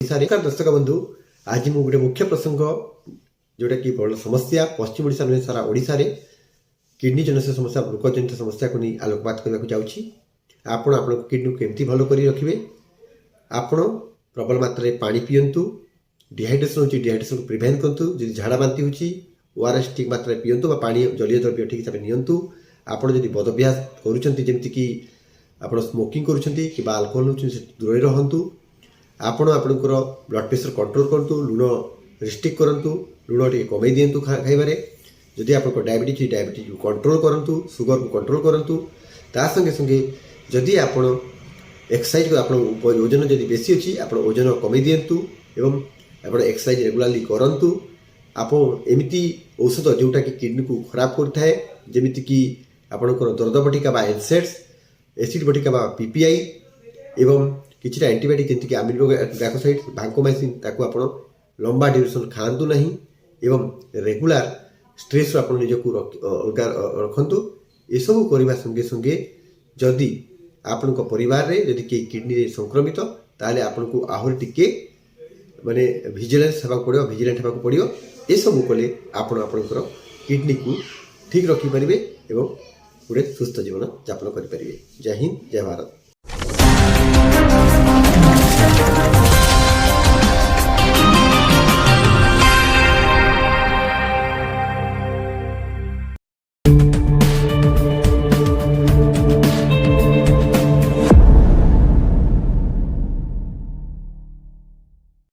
नमस्कार दर्शक बंधु आज मु गोटे मुख्य प्रसंग जोटा कि बड़ समस्या पश्चिम ओडिशा नुहे सारा ओडिशा रे किडनी जनित समस्या वृक जनित समस्या को नहीं आलोकपात करने को जाऊँगी। आपण आपण किडनी को केमती भल कर रखिए। आपण प्रबल मात्रा पानी पियंतु। डिहाइड्रेशन होची डिहाइड्रेशन को प्रिवेंट करंतु। जदि झाड़ा बांती होची ओआरएस ठीक मात्रा पियंतु पानी जलीय द्रव्य ठीक हिसाब से नियंतु। आपण जदि बद अभ्यास करूछंती जेमति कि आपण स्मोकिंग करूछंती कि अल्कोहल नउछंती दूर रहंतु। आपण आपणकर ब्लड प्रेशर कंट्रोल करंतु। लुण रिस्ट्रिक्ट करंतु। लुण टे कमे दियंतु खाइबारे। जदि आपनको डायबिटीज को कंट्रोल करंतु। सुगर को कंट्रोल करंतु। ता संगे संगे जदि आपण एक्सरसाइज को आपण वजन जदि बेसी अछि आपण वजन कमे दियंतु एवं आपण एक्सरसाइज रेगुलरली करंतु। आपण एमिति औषध जोटा कि किडनी को खराब करथाय जेमिति कि आपणकर दर्द बटिका बा एनसेड्स एसिड बटिका बा पीपीआई एवं किसी एंटीबायोटिक जमीक आमिनो ग्लाइकोसाइड भांकोमाइसिन ताकू आपण लंबा ड्यूरेशन खातु नहीं एवं रेगुलर स्ट्रेस आप निजक रखु। ये सब करने संगे संगे जदि आपण परिवार रे जदि के किडनी संक्रमित ताले आपण को आहरी टिके माने विजिलेंस हेबाक पड़ियो विजिलेंट हेबाक पड़ियो। ये सब कले आपण आपणकर किडनी को ठीक रखिपारे एवं गोटे सुस्थ जीवन यापन करें। जय हिंद जय भारत।